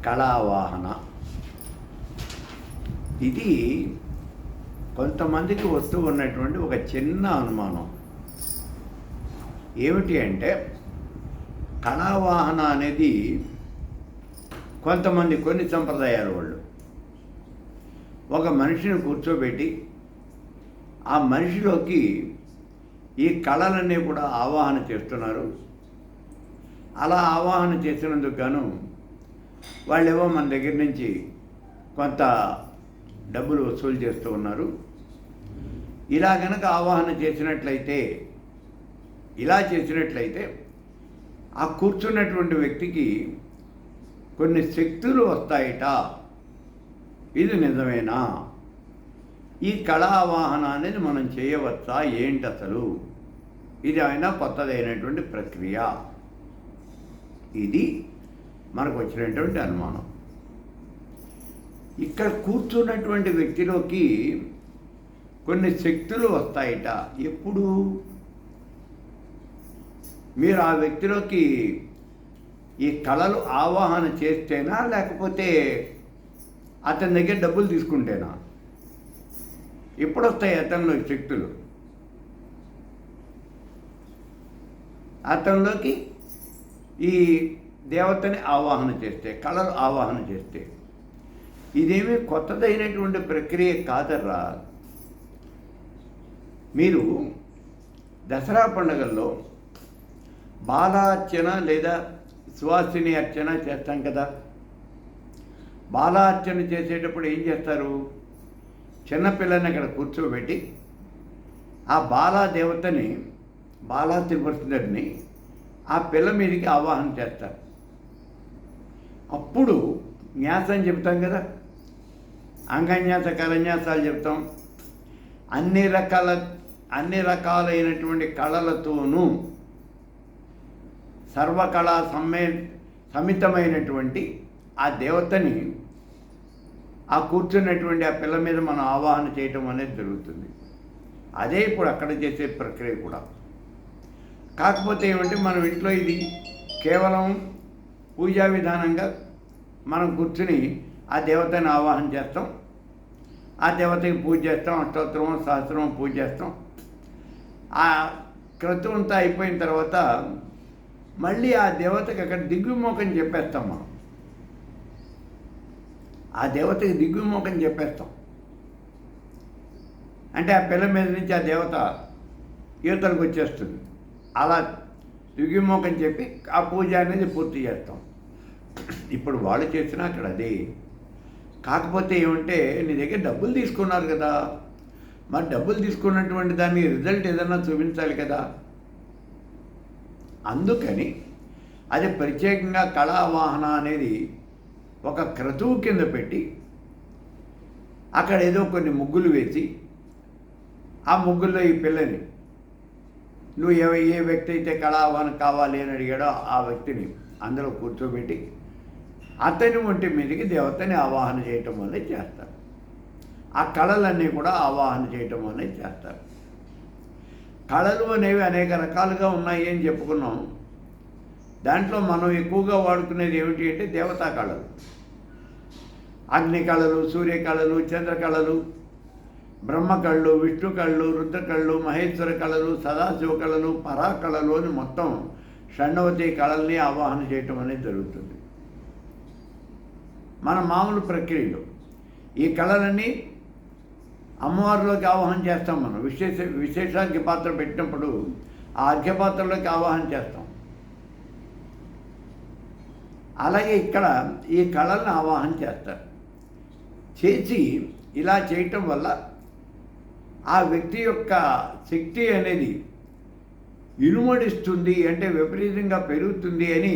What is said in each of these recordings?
కళావాహన. ఇది కొంతమందికి వస్తూ ఉన్నటువంటి ఒక చిన్న అనుమానం. ఏమిటి అంటే, కళావాహన అనేది కొంతమంది కొన్ని సంప్రదాయాల వాళ్ళు ఒక మనిషిని కూర్చోబెట్టి ఆ మనిషిలోకి ఈ కళలన్నీ కూడా ఆవాహన చేస్తున్నారు. అలా ఆవాహన చేసినందుకు గాను వాళ్ళేవో మన దగ్గర నుంచి కొంత డబ్బులు వసూలు చేస్తూ ఉన్నారు. ఇలా గనక ఆవాహన చేసినట్లయితే, ఇలా చేసినట్లయితే ఆ కూర్చున్నటువంటి వ్యక్తికి కొన్ని శక్తులు వస్తాయిట. ఇది నిజమేనా? ఈ కళావాహన అనేది మనం చేయవచ్చా? ఏంటి అసలు? ఇది అయినా కొత్తదైనటువంటి ప్రక్రియ. ఇది మనకు వచ్చినటువంటి అనుమానం. ఇక్కడ కూర్చున్నటువంటి వ్యక్తిలోకి కొన్ని శక్తులు వస్తాయిట. ఎప్పుడు? మీరు ఆ వ్యక్తిలోకి ఈ కళలు ఆవాహన చేస్తేనా, లేకపోతే అతని దగ్గర డబ్బులు తీసుకుంటేనా? ఎప్పుడు వస్తాయి అతనిలో శక్తులు? అతనిలోకి ఈ దేవతని ఆవాహన చేస్తే, కళలు ఆవాహన చేస్తే. ఇదేమీ కొత్తదైనటువంటి ప్రక్రియ కాదర్రా. మీరు దసరా పండుగల్లో బాలార్చన లేదా సువాసిని అర్చన చేస్తాం కదా. బాలార్చన చేసేటప్పుడు ఏం చేస్తారు? చిన్నపిల్లని అక్కడ కూర్చోబెట్టి ఆ బాలాదేవతని, బాలా త్రిపురసుందరిని ఆ పిల్ల మీదకి ఆవాహన చేస్తారు. అప్పుడు న్యాసం చెప్తాం కదా, అంగన్యాస కలన్యాసాలు చెప్తాం. అన్ని రకాలైనటువంటి కళలతోనూ సర్వకళా సమితమైనటువంటి ఆ దేవతని ఆ కూర్చున్నటువంటి ఆ పిల్ల మీద మనం ఆవాహన చేయటం అనేది జరుగుతుంది. అదే ఇప్పుడు అక్కడ చేసే ప్రక్రియ కూడా. కాకపోతే ఏమంటే, మనం ఇంట్లో ఇది కేవలం పూజా విధానంగా మనం కూర్చుని ఆ దేవతని ఆవాహన చేస్తాం. ఆ దేవతకి పూజ చేస్తాం, అష్టోత్తరం సహస్రం పూజ చేస్తాం. ఆ క్రతువు అంతా అయిపోయిన తర్వాత మళ్ళీ ఆ దేవతకి అక్కడ దిగ్విమోకం చెప్పేస్తాం. మనం ఆ దేవతకి దిగ్విమోకం చెప్పేస్తాం. అంటే ఆ పిల్ల మీద నుంచి ఆ దేవత యువతలకు వచ్చేస్తుంది. అలా దిగ్విమోకం చెప్పి ఆ పూజ అనేది పూర్తి చేస్తాం. ఇప్పుడు వాళ్ళు చేసినా అక్కడ అదే. కాకపోతే ఏమంటే, నీ దగ్గర డబ్బులు తీసుకున్నారు కదా, మరి డబ్బులు తీసుకున్నటువంటి దాన్ని రిజల్ట్ ఏదన్నా చూపించాలి కదా. అందుకని అది ప్రత్యేకంగా కళావాహన అనేది ఒక క్రతువు కింద పెట్టి అక్కడ ఏదో కొన్ని ముగ్గులు వేసి ఆ ముగ్గుల్లో ఈ పిల్లని, నువ్వు ఏ వ్యక్తి అయితే కళావాహన కావాలి అని అడిగాడో ఆ వ్యక్తిని అందులో కూర్చోబెట్టి అతని ఒంటి మీదకి దేవతని ఆవాహన చేయటం అనేది చేస్తారు. ఆ కళలన్నీ కూడా ఆవాహన చేయటం అనేది చేస్తారు. కళలు అనేవి అనేక రకాలుగా ఉన్నాయి అని చెప్పుకున్నాం. దాంట్లో మనం ఎక్కువగా వాడుకునేది ఏమిటి అంటే దేవతా కళలు. అగ్ని కళలు, సూర్య కళలు, చంద్ర కళలు, బ్రహ్మ కళలు, విష్ణు కళలు, రుద్ర కళలు, మహేశ్వర కళలు, సదాశివ కళలు, పరా కళలు అని మొత్తం షణ్ణవతి కళల్ని ఆవాహన చేయటం అనేది జరుగుతుంది. మన మామూలు ప్రక్రియలో ఈ కళలన్నీ అమ్మవారిలోకి ఆవాహన చేస్తాం. మనం విశేషార్ఘ్య పాత్ర పెట్టినప్పుడు ఆ అర్ఘ్యపాత్రలోకి ఆవాహన చేస్తాం. అలాగే ఇక్కడ ఈ కళలను ఆవాహన చేస్తారు. చేసి ఇలా చేయటం వల్ల ఆ వ్యక్తి యొక్క శక్తి అనేది ఇనుమడిస్తుంది, అంటే విపరీతంగా పెరుగుతుంది అని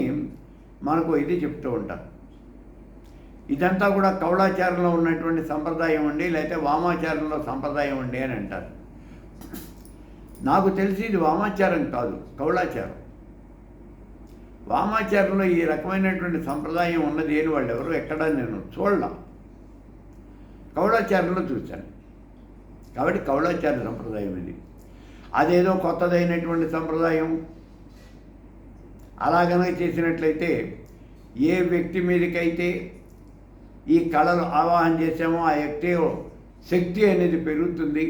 మనకు ఇది చెప్తూ ఉంటాం. ఇదంతా కూడా కౌళాచారంలో ఉన్నటువంటి సంప్రదాయం అండి, లేకపోతే వామాచారంలో సంప్రదాయం అండి అని అంటారు. నాకు తెలిసి ఇది వామాచారం కాదు, కౌళాచారం. వామాచారంలో ఈ రకమైనటువంటి సంప్రదాయం ఉన్నది అని వాళ్ళు ఎవరు ఎక్కడా నేను చూడలా. కౌళాచారంలో చూశాను. కాబట్టి కౌళాచార సంప్రదాయం ఇది. అదేదో కొత్తదైనటువంటి సంప్రదాయం. అలా కనుక చేసినట్లయితే ఏ వ్యక్తి మీదకైతే ఈ కళలు ఆవాహన చేసామో ఆ వ్యక్తి శక్తి అనేది పెరుగుతుంది.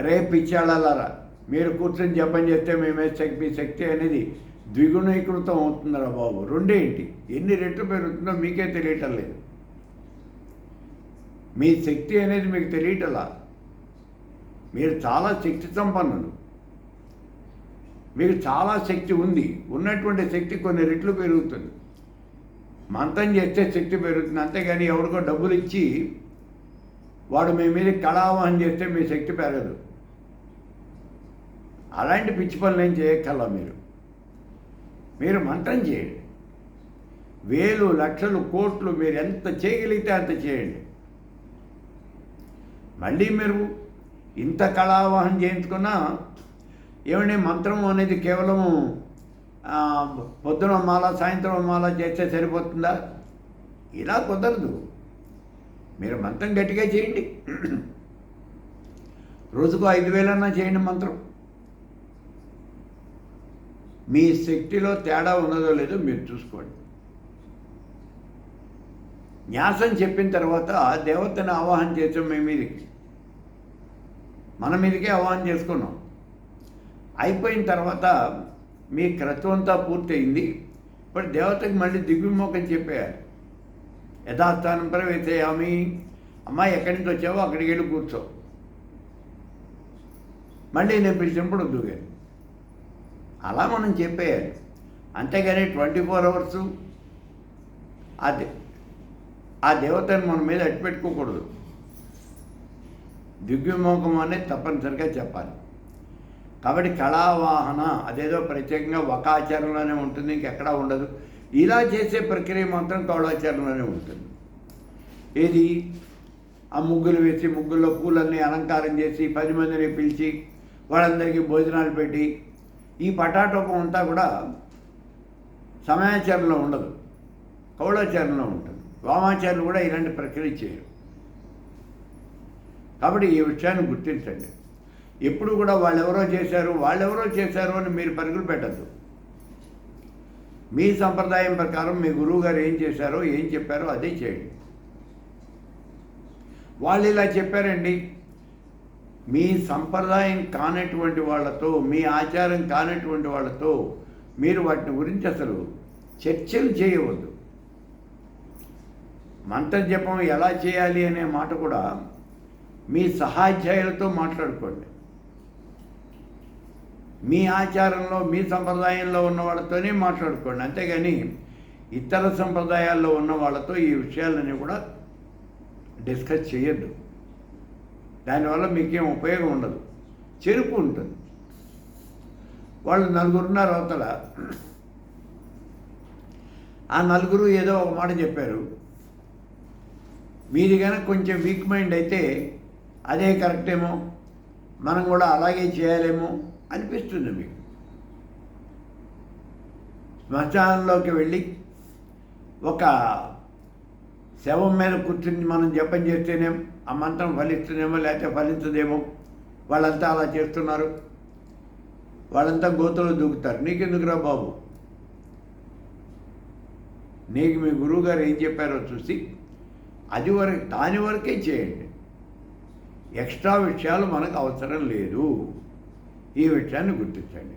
రేపు ఇచ్చాళ్ళారా మీరు కూర్చొని జపం చేస్తే మీ శక్తి అనేది ద్విగుణీకృతం అవుతుందిరా బాబు. రెండేంటి, ఎన్ని రెట్లు పెరుగుతుందో మీకే తెలియటం లేదు. మీ శక్తి అనేది మీకు తెలియటలా. మీరు చాలా శక్తి సంపన్నులు, మీకు చాలా శక్తి ఉంది. ఉన్నటువంటి శక్తి కొన్ని రెట్లు పెరుగుతుంది. మంత్రం చేస్తే శక్తి పెరుగుతుంది, అంతేగాని ఎవరికో డబ్బులు ఇచ్చి వాడు మీ మీద కళావాహన చేస్తే మీ శక్తి పెరగదు. అలాంటి పిచ్చి పనులు ఏం చేయక్కర్లా. మీరు మంత్రం చేయండి. వేలు, లక్షలు, కోట్లు మీరు ఎంత చేయగలిగితే అంత చేయండి. మళ్ళీ మీరు ఇంత కళావాహన చేయించుకున్నా ఏమంటే మంత్రం అనేది కేవలం పొద్దున మాల సాయంత్రం మాల చేస్తే సరిపోతుందా? ఇలా కుదరదు. మీరు మంత్రం గట్టిగా చేయండి. రోజుకు 5,000 చేయండి మంత్రం. మీ శక్తిలో తేడా ఉన్నదో లేదో మీరు చూసుకోండి. న్యాసం చెప్పిన తర్వాత దేవతని ఆవాహన చేసాం. మీ మీదకి మన మీదకే ఆవాహన చేసుకున్నాం. అయిపోయిన తర్వాత మీ క్రతువు అంతా పూర్తయింది. ఇప్పుడు దేవతకి మళ్ళీ దిగ్విమోకం చెప్పేయాలి. యథాస్థానం ప్రవేశయామి. అమ్మాయి ఎక్కడి నుంచి వచ్చావో అక్కడికి వెళ్ళి కూర్చో. మళ్ళీ నేను పిలిచినప్పుడు వద్దు కానీ అలా మనం చెప్పేయాలి. అంతేగాని 24 hours అది ఆ దేవతను మన మీద అట్టిపెట్టుకోకూడదు. దిగ్విమోకం అనేది తప్పనిసరిగా చెప్పాలి. కాబట్టి కళావాహన అదేదో ప్రత్యేకంగా ఒక ఆచారంలోనే ఉంటుంది, ఇంకెక్కడా ఉండదు. ఇలా చేసే ప్రక్రియ మాత్రం కౌళాచారంలోనే ఉంటుంది. ఏది ఆ ముగ్గులు వేసి ముగ్గుల్లో పూలన్నీ అలంకారం చేసి 10 మందిని పిలిచి వాళ్ళందరికీ భోజనాలు పెట్టి ఈ పటాటోపం అంతా కూడా సమయాచారంలో ఉండదు, కౌళాచారంలో ఉంటుంది. వామాచారులు కూడా ఇలాంటి ప్రక్రియ చేయరు. కాబట్టి ఈ విషయాన్ని గుర్తించండి. ఎప్పుడు కూడా వాళ్ళెవరో చేశారు అని మీరు పరుగులు పెట్టద్దు. మీ సంప్రదాయం ప్రకారం మీ గురువు గారు ఏం చేశారో ఏం చెప్పారో అదే చేయండి. వాళ్ళు ఇలా చెప్పారండి, మీ సంప్రదాయం కానటువంటి వాళ్ళతో, మీ ఆచారం కానటువంటి వాళ్ళతో మీరు వాటిని గురించి అసలు చర్చలు చేయవద్దు. మంత్రజపం ఎలా చేయాలి అనే మాట కూడా మీ సహాధ్యాయులతో మాట్లాడుకోండి. మీ ఆచారంలో మీ సంప్రదాయంలో ఉన్న వాళ్ళతోనే మాట్లాడుకోండి. అంతేగాని ఇతర సంప్రదాయాల్లో ఉన్న వాళ్ళతో ఈ విషయాలన్నీ కూడా డిస్కస్ చేయొద్దు. దానివల్ల మీకేం ఉపయోగం ఉండదు, చెరుపు ఉంటుంది. వాళ్ళు 4 ఉన్నారు అవతల. ఆ 4 ఏదో ఒక మాట చెప్పారు. మీది కనుక కొంచెం వీక్ మైండ్ అయితే అదే కరెక్టేమో, మనం కూడా అలాగే చేయాలేమో అనిపిస్తుంది మీకు. శ్మశానంలోకి వెళ్ళి ఒక శవం మీద కూర్చుని మనం జపం చేస్తేనేమో ఆ మంత్రం ఫలిస్తుందేమో లేకపోతే ఫలించదేమో. వాళ్ళంతా అలా చేస్తున్నారు, వాళ్ళంతా గోతులో దూకుతారు. నీకెందుకురా బాబు? నీకు మీ గురువుగారు ఏం చెప్పారో చూసి దాని వరకే చేయండి. ఎక్స్ట్రా విషయాలు మనకు అవసరం లేదు. ఈ విషయాన్ని గుర్తించండి.